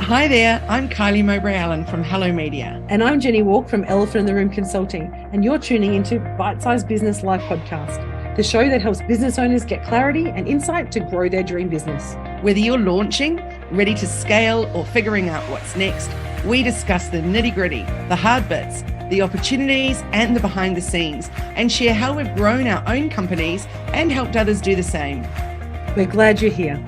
Hi there, I'm Kylie Mowbray-Allen from Hello Media. And I'm Jenny Walk from Elephant in the Room Consulting, and you're tuning into Bite-Sized Business Life Podcast, the show that helps business owners get clarity and insight to grow their dream business. Whether you're launching, ready to scale, or figuring out what's next, we discuss the nitty-gritty, the hard bits, the opportunities, and the behind the scenes, and share how we've grown our own companies and helped others do the same. We're glad you're here.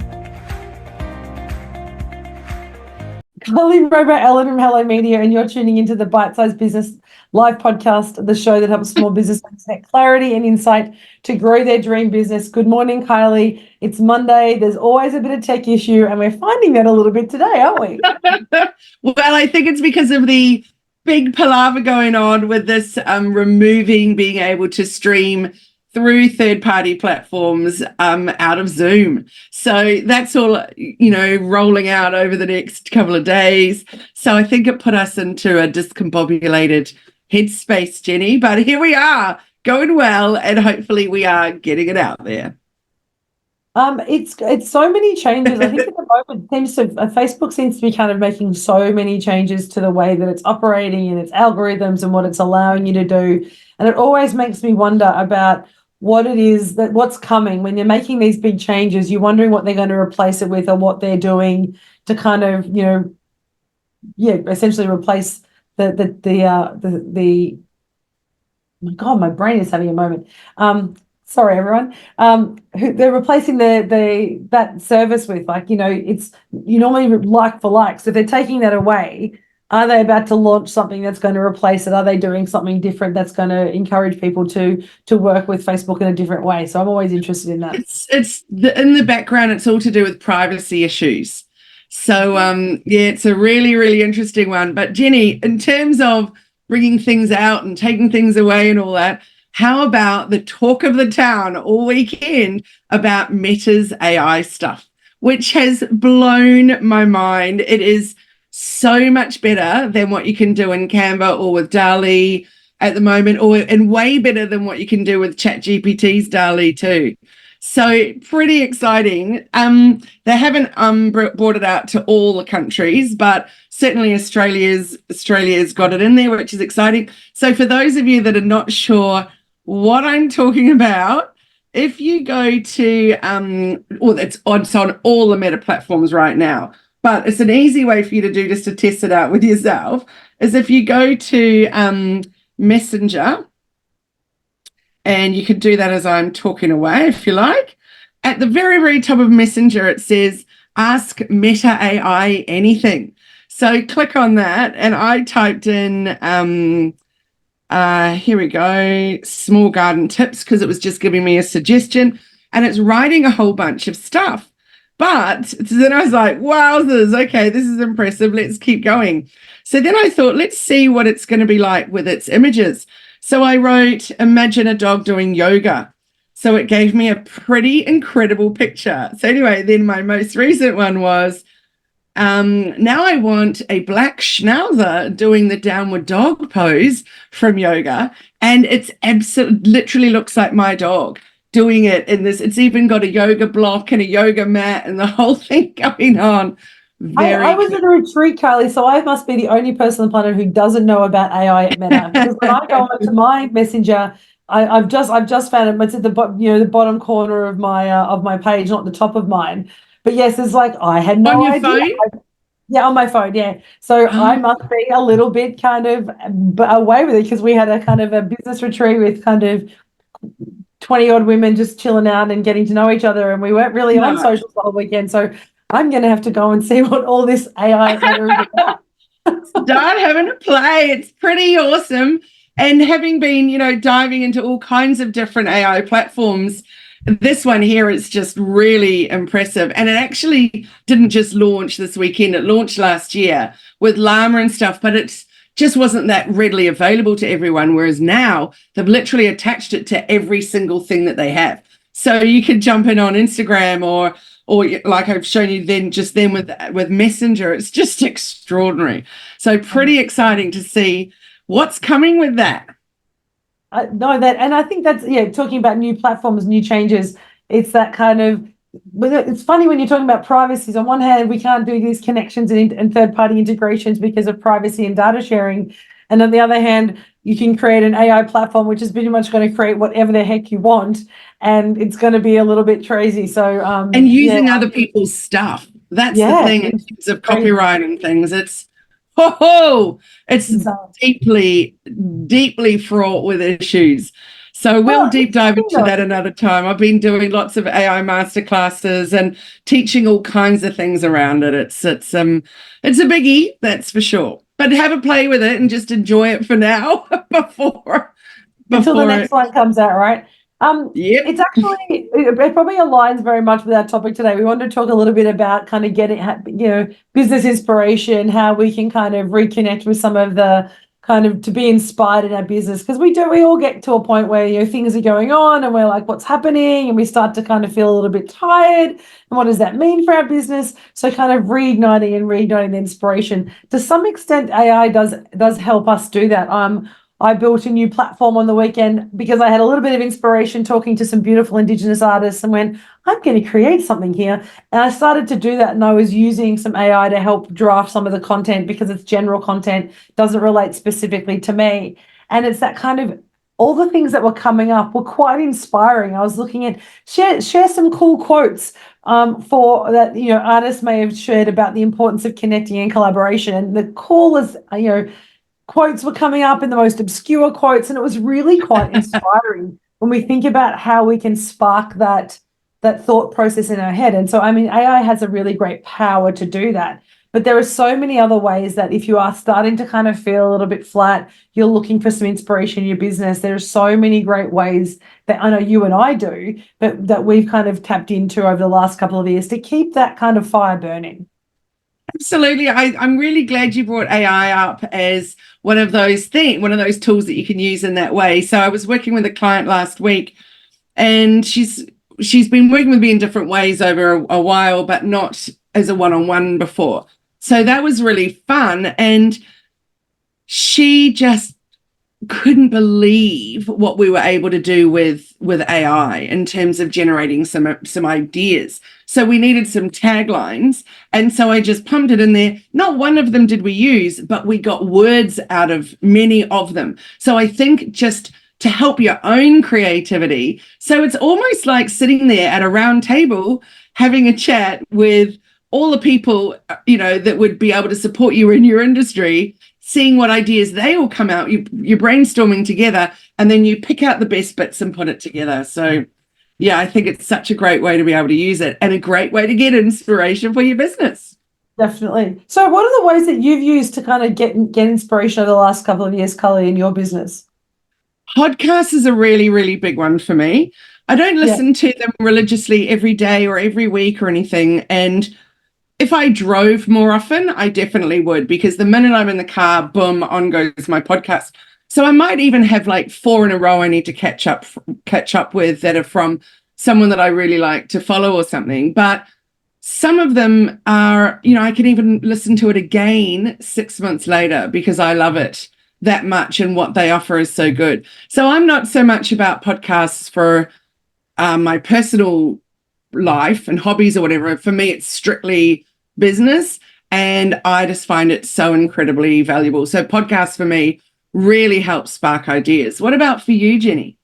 Kylie Mowbray-Allen from Hello Media, and you're tuning into the Bite-Sized Business Live Podcast, the show that helps small business owners get clarity and insight to grow their dream business. Good morning, Kylie. It's Monday. There's always a bit of tech issue, and we're finding that a little bit today, aren't we? Well, I think it's because of the big palaver going on with this removing being able to stream through third-party platforms out of Zoom. So that's all, rolling out over the next couple of days. So I think it put us into a discombobulated headspace, Jenny. But here we are, going well, and hopefully we are getting it out there. It's so many changes. I think at the moment Facebook seems to be kind of making so many changes to the way that it's operating and its algorithms and what it's allowing you to do. And it always makes me wonder about what it is what's coming when they're making these big changes. You're wondering what they're going to replace it with or what they're doing to kind of, essentially replace the my God, my brain is having a moment. Sorry, everyone. They're replacing that service with, it's you normally like for like. So if they're taking that away, are they about to launch something that's going to replace it? Are they doing something different that's going to encourage people to work with Facebook in a different way? So I'm always interested in that. In the background, it's all to do with privacy issues. So it's a really, really interesting one. But Jenny, in terms of bringing things out and taking things away and all that, how about the talk of the town all weekend about Meta's AI stuff, which has blown my mind. It is so much better than what you can do in Canva or with DALL-E at the moment, and way better than what you can do with ChatGPT's DALL-E too. So pretty exciting. They haven't brought it out to all the countries, but certainly Australia's got it in there, which is exciting. So for those of you that are not sure what I'm talking about, if you go to, it's on all the Meta platforms right now, but it's an easy way for you to do just to test it out with yourself, is if you go to Messenger, and you could do that as I'm talking away, if you like. At the very, very top of Messenger, it says, ask Meta AI anything. So click on that, and I typed in, here we go, small garden tips, because it was just giving me a suggestion, and it's writing a whole bunch of stuff. But then I was like, wowzers, okay, this is impressive. Let's keep going. So then I thought, let's see what it's going to be like with its images. So I wrote, imagine a dog doing yoga. So it gave me a pretty incredible picture. So anyway, then my most recent one was, now I want a black schnauzer doing the downward dog pose from yoga. And it's literally looks like my dog doing it in this. It's even got a yoga block and a yoga mat and the whole thing going on. I was in a retreat, Kylie, so I must be the only person on the planet who doesn't know about AI at Meta. Because when I go onto my Messenger, I've just found it. It's at the bottom corner of my page, not the top of mine. But yes, it's like I had no idea. On your phone? Yeah, on my phone, yeah. So I must be a little bit kind of away with it, because we had a kind of a business retreat with kind of 20-odd women just chilling out and getting to know each other, and we weren't really on social the whole weekend. So I'm going to have to go and see what all this AI is about. Start having a play. It's pretty awesome. And having been, diving into all kinds of different AI platforms, this one here is just really impressive. And it actually didn't just launch this weekend. It launched last year with Llama and stuff, but it's just wasn't that readily available to everyone, whereas now they've literally attached it to every single thing that they have. So you could jump in on Instagram or like I've shown you then with Messenger. It's just extraordinary. So pretty exciting to see what's coming with that. And I think that's, talking about new platforms, new changes, it's that kind of, it's funny when you're talking about privacy. On one hand, we can't do these connections and third-party integrations because of privacy and data sharing. And on the other hand, you can create an AI platform, which is pretty much going to create whatever the heck you want. And it's going to be a little bit crazy. So, and using other people's stuff. That's the thing in terms of copyright and things. It's deeply, deeply fraught with issues. So we'll deep dive into that another time. I've been doing lots of AI masterclasses and teaching all kinds of things around it. It's a biggie, that's for sure. But have a play with it and just enjoy it for now before until the next one comes out, right? Yep. It's actually, it probably aligns very much with our topic today. We wanted to talk a little bit about kind of getting, business inspiration, how we can kind of reconnect with some of the kind of to be inspired in our business. Because we all get to a point where, things are going on and we're like, what's happening? And we start to kind of feel a little bit tired. And what does that mean for our business? So kind of reigniting the inspiration. To some extent, AI does help us do that. I built a new platform on the weekend because I had a little bit of inspiration talking to some beautiful Indigenous artists and went, I'm going to create something here. And I started to do that, and I was using some AI to help draft some of the content because it's general content, doesn't relate specifically to me. And it's that kind of, all the things that were coming up were quite inspiring. I was looking at, share some cool quotes for that, artists may have shared about the importance of connecting and collaboration. And the coolest, quotes were coming up in the most obscure quotes, and it was really quite inspiring when we think about how we can spark that thought process in our head. And so, AI has a really great power to do that. But there are so many other ways that if you are starting to kind of feel a little bit flat, you're looking for some inspiration in your business, there are so many great ways that I know you and I do, but that we've kind of tapped into over the last couple of years to keep that kind of fire burning. Absolutely. I'm really glad you brought AI up as one of those tools that you can use in that way. So I was working with a client last week, and she's been working with me in different ways over a while, but not as a one-on-one before. So that was really fun. And she just couldn't believe what we were able to do with AI in terms of generating some ideas. So we needed some taglines, and so I just pumped it in there. Not one of them did we use, but we got words out of many of them. So I think just to help your own creativity. So it's almost like sitting there at a round table having a chat with all the people, that would be able to support you in your industry, seeing what ideas they all come out, you're brainstorming together, and then you pick out the best bits and put it together. So yeah, I think it's such a great way to be able to use it, and a great way to get inspiration for your business. Definitely. So what are the ways that you've used to kind of get inspiration over the last couple of years, Kylie, in your business? Podcasts is a really, really big one for me. I don't listen to them religiously every day or every week or anything. And if I drove more often, I definitely would, because the minute I'm in the car, boom, on goes my podcast. So I might even have like 4 in a row I need to catch up with that are from someone that I really like to follow or something. But some of them are, I can even listen to it again 6 months later because I love it that much and what they offer is so good. So I'm not so much about podcasts for my personal life and hobbies or whatever. For me, it's strictly business, and I just find it so incredibly valuable. So podcasts for me really help spark ideas. What about for you, Jenny?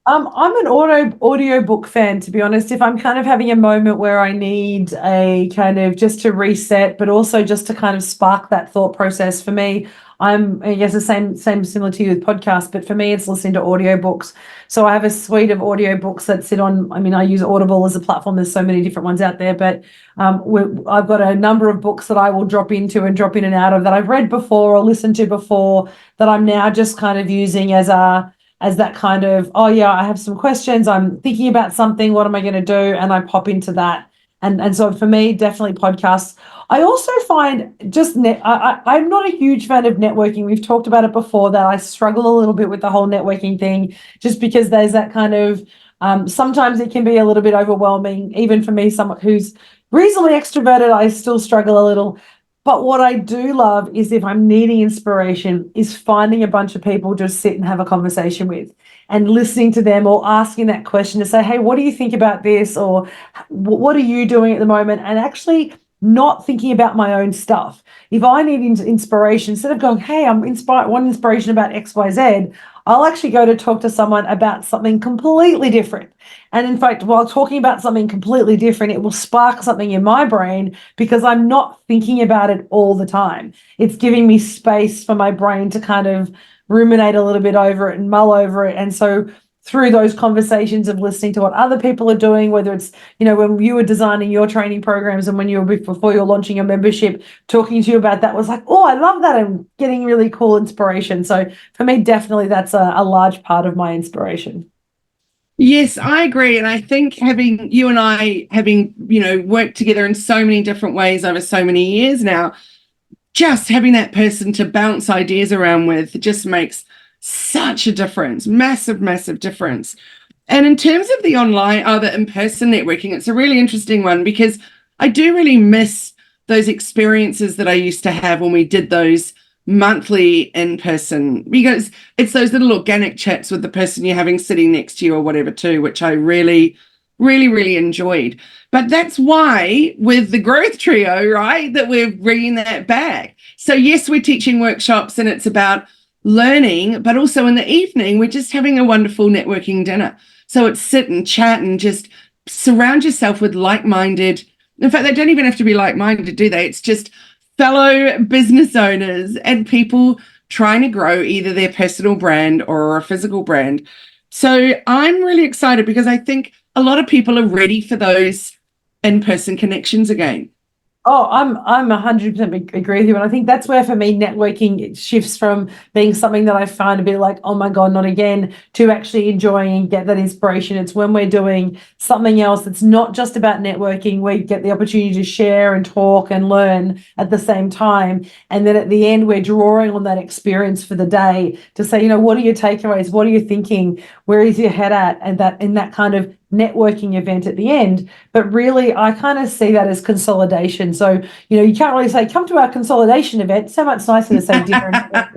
I'm an audiobook fan, to be honest. If I'm kind of having a moment where I need a kind of just to reset, but also just to kind of spark that thought process, for me, I guess the same similar to you with podcasts, but for me, it's listening to audiobooks. So I have a suite of audiobooks that sit on, I use Audible as a platform. There's so many different ones out there, but I've got a number of books that I will drop into and drop in and out of that I've read before or listened to before that I'm now just kind of using as that kind of, oh yeah, I have some questions, I'm thinking about something, what am I going to do? And I pop into that. And so for me, definitely podcasts. I also find I'm not a huge fan of networking. We've talked about it before that I struggle a little bit with the whole networking thing, just because there's that kind of, sometimes it can be a little bit overwhelming. Even for me, someone who's reasonably extroverted, I still struggle a little. But what I do love is if I'm needing inspiration, is finding a bunch of people to sit and have a conversation with and listening to them or asking that question to say, hey, what do you think about this? Or what are you doing at the moment? And actually not thinking about my own stuff. If I need inspiration, instead of going, hey, I'm inspired, one inspiration about XYZ, I'll actually go to talk to someone about something completely different. And in fact, while talking about something completely different, it will spark something in my brain because I'm not thinking about it all the time. It's giving me space for my brain to kind of ruminate a little bit over it and mull over it. And so through those conversations of listening to what other people are doing, whether it's, when you were designing your training programs and when you were before you're launching your membership, talking to you about that was like, oh, I love that, and getting really cool inspiration. So for me, definitely that's a large part of my inspiration. Yes, I agree. And I think having you and I having, worked together in so many different ways over so many years now, just having that person to bounce ideas around with just makes such a difference, massive, massive difference. And in terms of the online or the in-person networking, it's a really interesting one because I do really miss those experiences that I used to have when we did those monthly in person, because it's those little organic chats with the person you're having sitting next to you or whatever too, which I really, really, really enjoyed. But that's why with the growth trio, right, that we're bringing that back. So yes, we're teaching workshops and it's about learning, but also in the evening, we're just having a wonderful networking dinner. So it's sit and chat and just surround yourself with like-minded. In fact, they don't even have to be like-minded, do they? It's just fellow business owners and people trying to grow either their personal brand or a physical brand. So I'm really excited because I think a lot of people are ready for those in-person connections again. Oh, I'm 100% agree with you. And I think that's where for me networking shifts from being something that I find a bit like, oh my God, not again, to actually enjoying and get that inspiration. It's when we're doing something else that's not just about networking, we get the opportunity to share and talk and learn at the same time. And then at the end, we're drawing on that experience for the day to say, what are your takeaways? What are you thinking? Where is your head at? And that in that kind of networking event at the end. But really, I kind of see that as consolidation. So, you can't really say, come to our consolidation event. So much nicer to say dinner.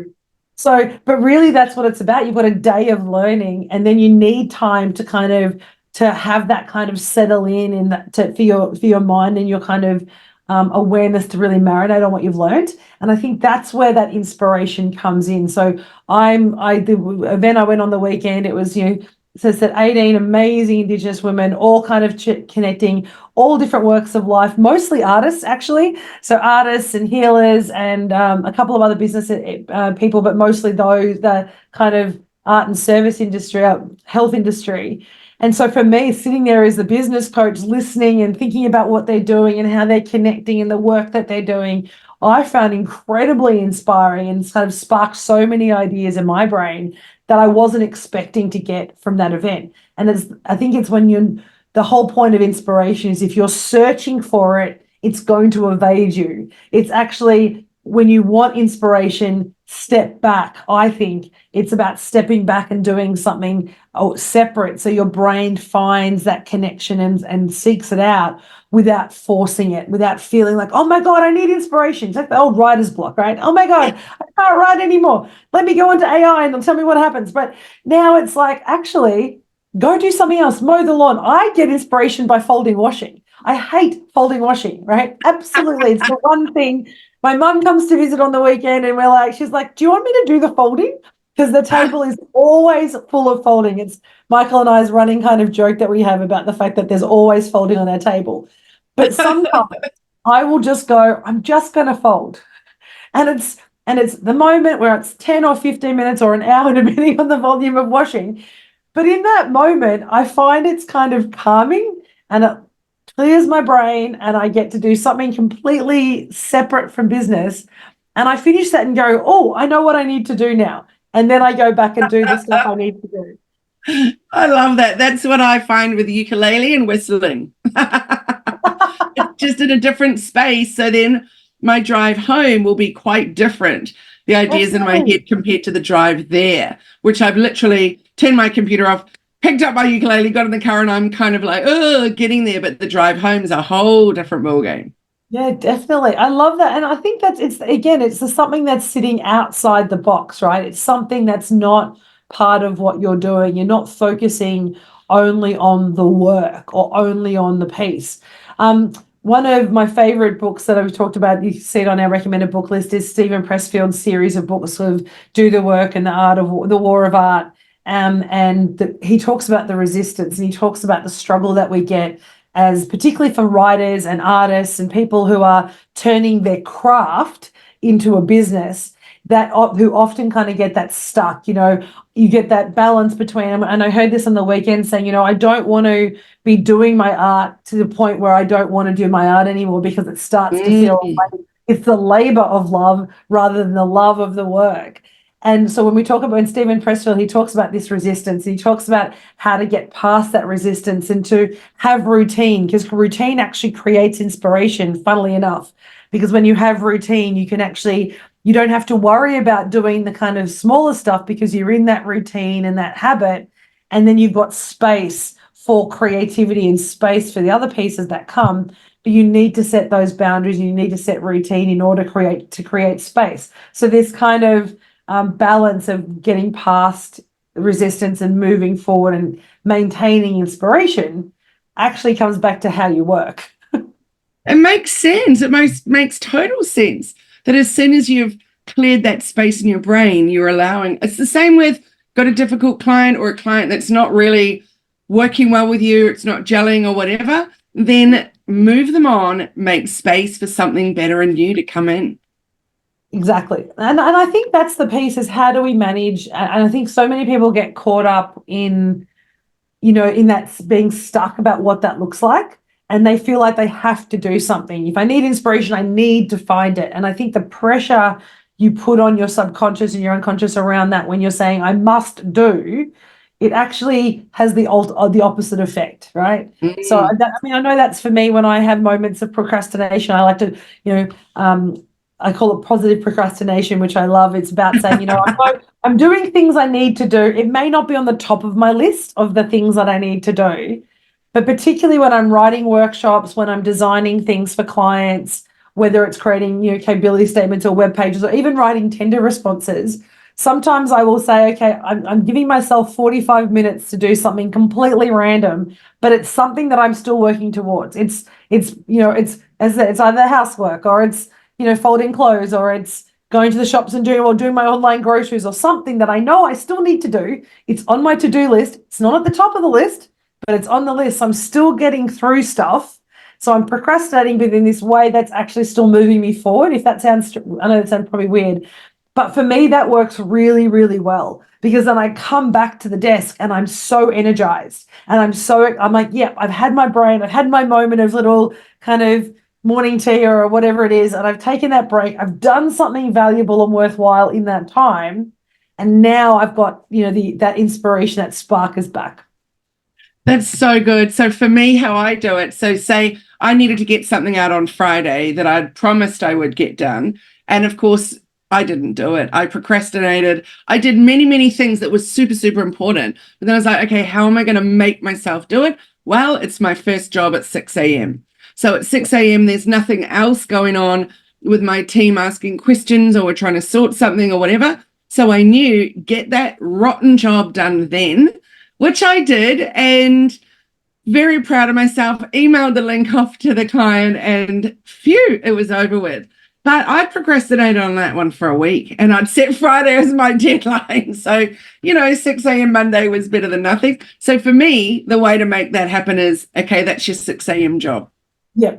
So, but really that's what it's about. You've got a day of learning and then you need time to kind of, to have that kind of settle in that for your mind and your kind of awareness to really marinate on what you've learned. And I think that's where that inspiration comes in. So the event I went on the weekend, it was, so it's that 18 amazing Indigenous women, all kind of connecting, all different works of life, mostly artists, actually. So artists and healers and a couple of other business people, but mostly those, the kind of art and service industry, health industry. And so for me, sitting there as the business coach, listening and thinking about what they're doing and how they're connecting and the work that they're doing, I found incredibly inspiring and kind of sparked so many ideas in my brain that I wasn't expecting to get from that event. And I think it's when the whole point of inspiration is if you're searching for it, it's going to evade you. It's actually when you want inspiration, step back. I think it's about stepping back and doing something separate. So your brain finds that connection and seeks it out without forcing it, without feeling like, oh my God, I need inspiration. It's like the old writer's block, right? Oh my God, I can't write anymore. Let me go into AI and tell me what happens. But now it's like, actually, go do something else, mow the lawn. I get inspiration by folding washing. I hate folding washing, right? Absolutely. It's the one thing. My mum comes to visit on the weekend and she's like, do you want me to do the folding? Because the table is always full of folding. It's Michael and I's running kind of joke that we have about the fact that there's always folding on our table. But sometimes I will just go, I'm just going to fold. And it's the moment where it's 10 or 15 minutes or an hour, depending on the volume of washing. But in that moment, I find it's kind of calming and it clears my brain and I get to do something completely separate from business. And I finish that and go, oh, I know what I need to do now. And then I go back and do the stuff I need to do. I love that. That's what I find with ukulele and whistling. It's just in a different space. So then my drive home will be quite different. The ideas in my head compared to the drive there, which I've literally turned my computer off, picked up my ukulele, got in the car, and I'm kind of like, oh, getting there. But the drive home is a whole different ballgame. Yeah, definitely. I love that. And I think that's it's again, it's something that's sitting outside the box, right? It's something that's not part of what you're doing. You're not focusing only on the work or only on the piece. One of my favorite books that I've talked about, you see it on our recommended book list, is Stephen Pressfield's series of books of Do the Work and the Art of the War of Art. He talks about the resistance and he talks about the struggle that we get as particularly for writers and artists and people who are turning their craft into a business that who often kind of get that stuck. You get that balance between them. And I heard this on the weekend saying, I don't want to be doing my art to the point where I don't want to do my art anymore because it starts to feel Mm. like it's the labor of love rather than the love of the work. And so when we talk about, when Stephen Pressfield, he talks about this resistance, he talks about how to get past that resistance and to have routine, because routine actually creates inspiration, funnily enough. Because when you have routine, you don't have to worry about doing the kind of smaller stuff because you're in that routine and that habit. And then you've got space for creativity and space for the other pieces that come. But you need to set those boundaries. You need to set routine in order to create space. So this kind of balance of getting past resistance and moving forward and maintaining inspiration actually comes back to how you work. It makes sense. It makes total sense that as soon as you've cleared that space in your brain, you're allowing. It's the same with got a difficult client or a client that's not really working well with you, it's not gelling or whatever, then move them on, make space for something better and new to come in. Exactly. And I think that's the piece is how do we manage? And I think so many people get caught up in that being stuck about what that looks like. And they feel like they have to do something. If I need inspiration, I need to find it. And I think the pressure you put on your subconscious and your unconscious around that when you're saying, I must do, it actually has the opposite effect, right? So, Mm. I know that's for me when I have moments of procrastination. I like to, I call it positive procrastination, which I love. It's about saying, I'm doing things I need to do. It may not be on the top of my list of the things that I need to do, but particularly when I'm writing workshops, when I'm designing things for clients, whether it's creating capability statements or web pages or even writing tender responses, sometimes I will say, okay, I'm giving myself 45 minutes to do something completely random, but it's something that I'm still working towards. It's either housework or it's folding clothes or it's going to the shops and doing my online groceries or something that I know I still need to do. It's on my to-do list. It's not at the top of the list, but it's on the list. So I'm still getting through stuff. So I'm procrastinating, but in this way that's actually still moving me forward. If that sounds, I know that sounds probably weird, but for me, that works really, really well because then I come back to the desk and I'm so energized and I'm like, yeah, I've had my brain, I've had my moment of little kind of morning tea or whatever it is, and I've taken that break. I've done something valuable and worthwhile in that time. And now I've got, that inspiration, that spark is back. That's so good. So for me, how I do it, so say I needed to get something out on Friday that I'd promised I would get done. And of course, I didn't do it. I procrastinated. I did many, many things that was super, super important. But then I was like, okay, how am I going to make myself do it? Well, it's my first job at 6 a.m. So at 6 a.m., there's nothing else going on with my team asking questions or we're trying to sort something or whatever. So I knew get that rotten job done then, which I did, and very proud of myself. Emailed the link off to the client, and phew, it was over with. But I procrastinated on that one for a week, and I'd set Friday as my deadline. So, 6 a.m. Monday was better than nothing. So for me, the way to make that happen is, okay, that's your 6 a.m. job. Yeah.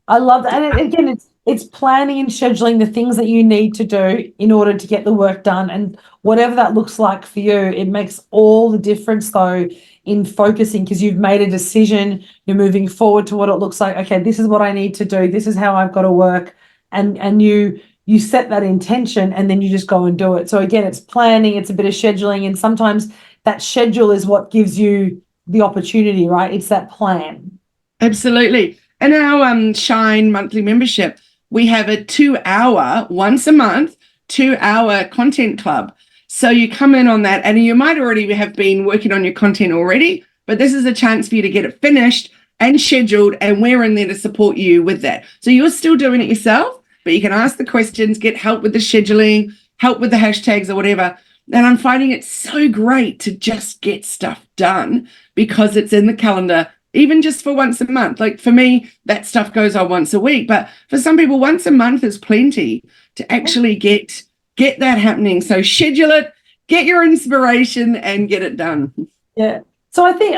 I love that. And again, it's planning and scheduling the things that you need to do in order to get the work done. And whatever that looks like for you, it makes all the difference though in focusing because you've made a decision, you're moving forward to what it looks like. Okay, this is what I need to do. This is how I've got to work. And you set that intention and then you just go and do it. So again, it's planning, it's a bit of scheduling, and sometimes that schedule is what gives you the opportunity, right? It's that plan. Absolutely. In our Shine monthly membership, we have a 2-hour, once a month, 2-hour content club. So you come in on that, and you might already have been working on your content already, but this is a chance for you to get it finished and scheduled, and we're in there to support you with that. So you're still doing it yourself, but you can ask the questions, get help with the scheduling, help with the hashtags or whatever. And I'm finding it so great to just get stuff done because it's in the calendar, even just for once a month. Like for me, that stuff goes on once a week, but for some people, once a month is plenty to actually get that happening. So schedule it, get your inspiration, and get it done. Yeah. So I think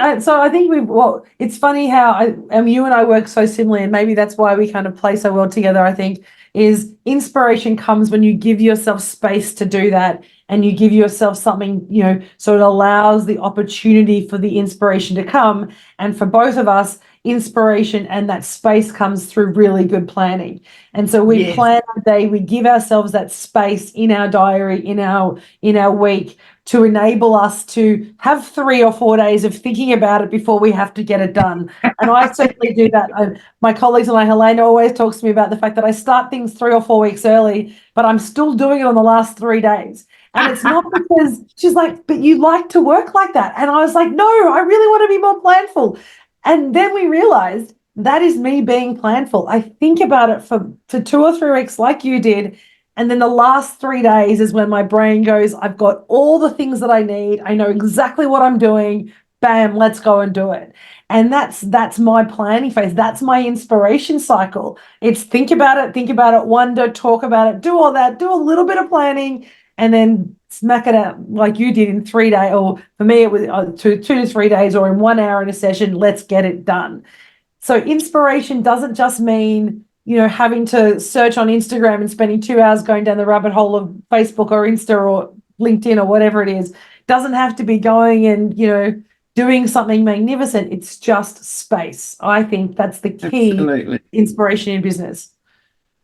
it's funny how you and I work so similarly, and maybe that's why we kind of play so well together. I think is inspiration comes when you give yourself space to do that, and you give yourself something, so it allows the opportunity for the inspiration to come. And for both of us, inspiration and that space comes through really good planning. And so we plan our day, we give ourselves that space in our diary, in our week, to enable us to have 3 or 4 days of thinking about it before we have to get it done. And I certainly do that. My colleagues and Helena always talks to me about the fact that I start things 3 or 4 weeks early, but I'm still doing it on the last 3 days. And it's not because she's like, but you like to work like that. And I was like, no, I really want to be more planful. And then we realized that is me being planful. I think about it for 2 or 3 weeks like you did. And then the last 3 days is when my brain goes, I've got all the things that I need. I know exactly what I'm doing. Bam, let's go and do it. And that's my planning phase. That's my inspiration cycle. It's think about it, wonder, talk about it, do all that, do a little bit of planning, and then smack it out like you did in 3 days, or for me, it was 2 to 3 days, or in 1 hour in a session. Let's get it done. So inspiration doesn't just mean, having to search on Instagram and spending 2 hours going down the rabbit hole of Facebook or Insta or LinkedIn or whatever it is. It doesn't have to be going and, doing something magnificent. It's just space. I think that's the key. Absolutely. Inspiration in business.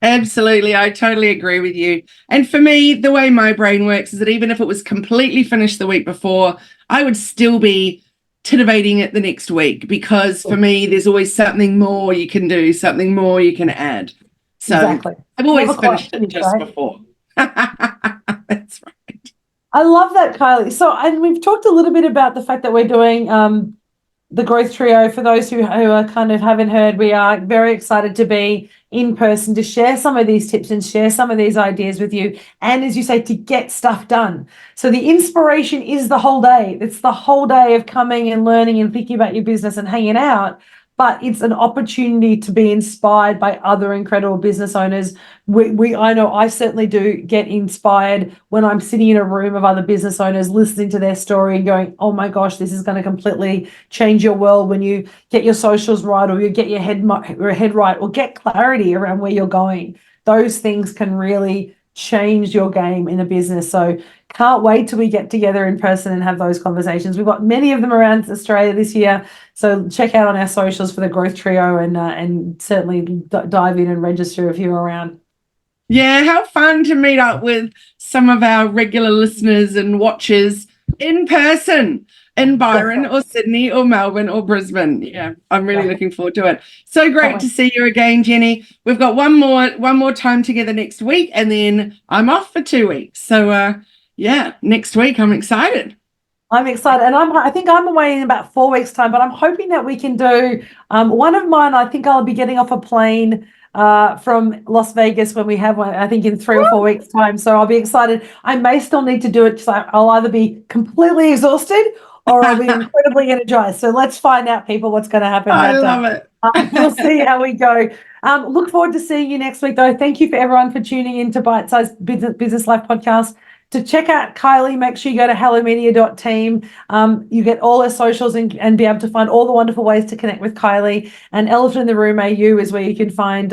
Absolutely. I totally agree with you. And for me, the way my brain works is that even if it was completely finished the week before, I would still be titivating it the next week, because for me, there's always something more you can do, something more you can add. So exactly. I've always finished it just before. That's right. I love that, Kylie. So, and we've talked a little bit about the fact that we're doing the Growth Trio. For those who are kind of haven't heard, we are very excited to be in person to share some of these tips and share some of these ideas with you. And as you say, to get stuff done. So the inspiration is the whole day. It's the whole day of coming and learning and thinking about your business and hanging out. But it's an opportunity to be inspired by other incredible business owners. I know I certainly do get inspired when I'm sitting in a room of other business owners, listening to their story and going, oh my gosh, this is going to completely change your world when you get your socials right, or you get your head right, or get clarity around where you're going. Those things can really change your game in a business. So can't wait till we get together in person and have those conversations. We've got many of them around Australia this year. So check out on our socials for the Growth Trio, and certainly dive in and register if you're around. Yeah, how fun to meet up with some of our regular listeners and watchers in person in Byron or Sydney or Melbourne or Brisbane. Yeah, I'm really looking forward to it. So great to see you again, Jenny. We've got one more time together next week, and then I'm off for 2 weeks. So yeah, next week I'm excited. I'm excited, and I think I'm away in about 4 weeks' time, but I'm hoping that we can do one of mine. I think I'll be getting off a plane from Las Vegas when we have one, I think in 3 or 4 weeks' time. So I'll be excited. I may still need to do it, so I'll either be completely exhausted or I'll be incredibly energized. So let's find out, people, what's going to happen. I love it. We'll see how we go. Look forward to seeing you next week, though. Thank you for everyone for tuning in to Bite Size Business Life Podcast. To check out Kylie, make sure you go to hellomedia.team. You get all her socials and be able to find all the wonderful ways to connect with Kylie. And Elephant in the Room AU is where you can find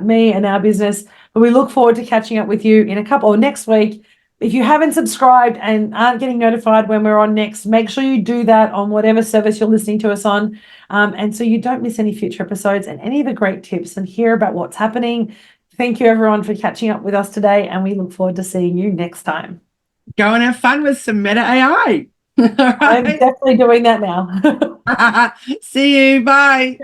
me and our business. But we look forward to catching up with you in a couple, or next week. If you haven't subscribed and aren't getting notified when we're on next, make sure you do that on whatever service you're listening to us on. And so you don't miss any future episodes and any of the great tips, and hear about what's happening. Thank you, everyone, for catching up with us today, and we look forward to seeing you next time. Go and have fun with some Meta AI. I'm definitely doing that now. See you. Bye.